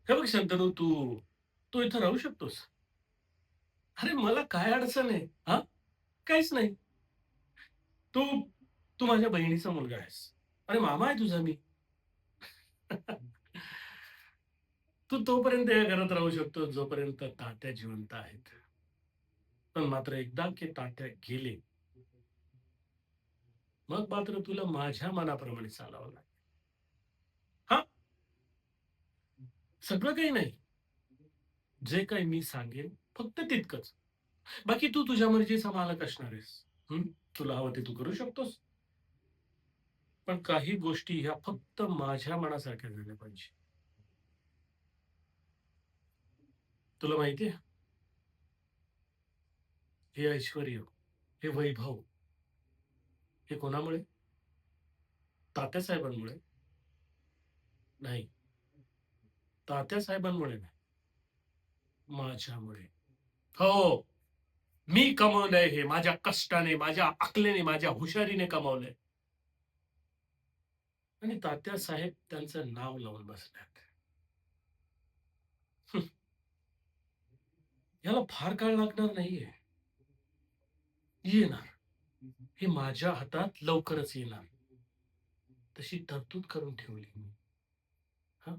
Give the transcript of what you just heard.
हे बघ शंतनू, तू तू इथं राहू शकतोस. अरे मला काय अडचण आहे? हां? काहीच नाही. तू तू माझ्या बहिणीचा मुलगा आहेस. अरे मामा आहे तुझा मी. तू तोपर्यंत या घरात राहू शकतो जोपर्यंत तात्या जिवंत आहेत. पण मात्र एकदा की तात्या गेले, मग मात्र तुला माझ्या मनाप्रमाणे चालावं लागेल. हां, सगळं काही नाही. जे काही मी सांगेन फक्त तितकंच. बाकी तू तुझ्या मर्जीचा मालक असणार आहेस. हं? तुला हवं ते तू करू शकतोस. पण काही गोष्टी ह्या फक्त माझ्या मनासारख्या झाल्या पाहिजे. तुला माहिती आहे, हे ऐश्वर्य, हे वैभव, हे कोणामुळे? तात्यासाहेबांमुळे नाही. तात्यासाहेबांमुळे नाही, माझ्यामुळे. हो, मी कमवलंय हे माझ्या कष्टाने, माझ्या अकलेने, माझ्या हुशारीने कमावलंय. आणि तात्यासाहेब त्यांचं नाव लावून बसल्यात. हं, याला फार काळ लागणार नाहीये. येणार. हे माझ्या हातात लवकरच येणार. तशी तरतूद करून ठेवली मी. हां.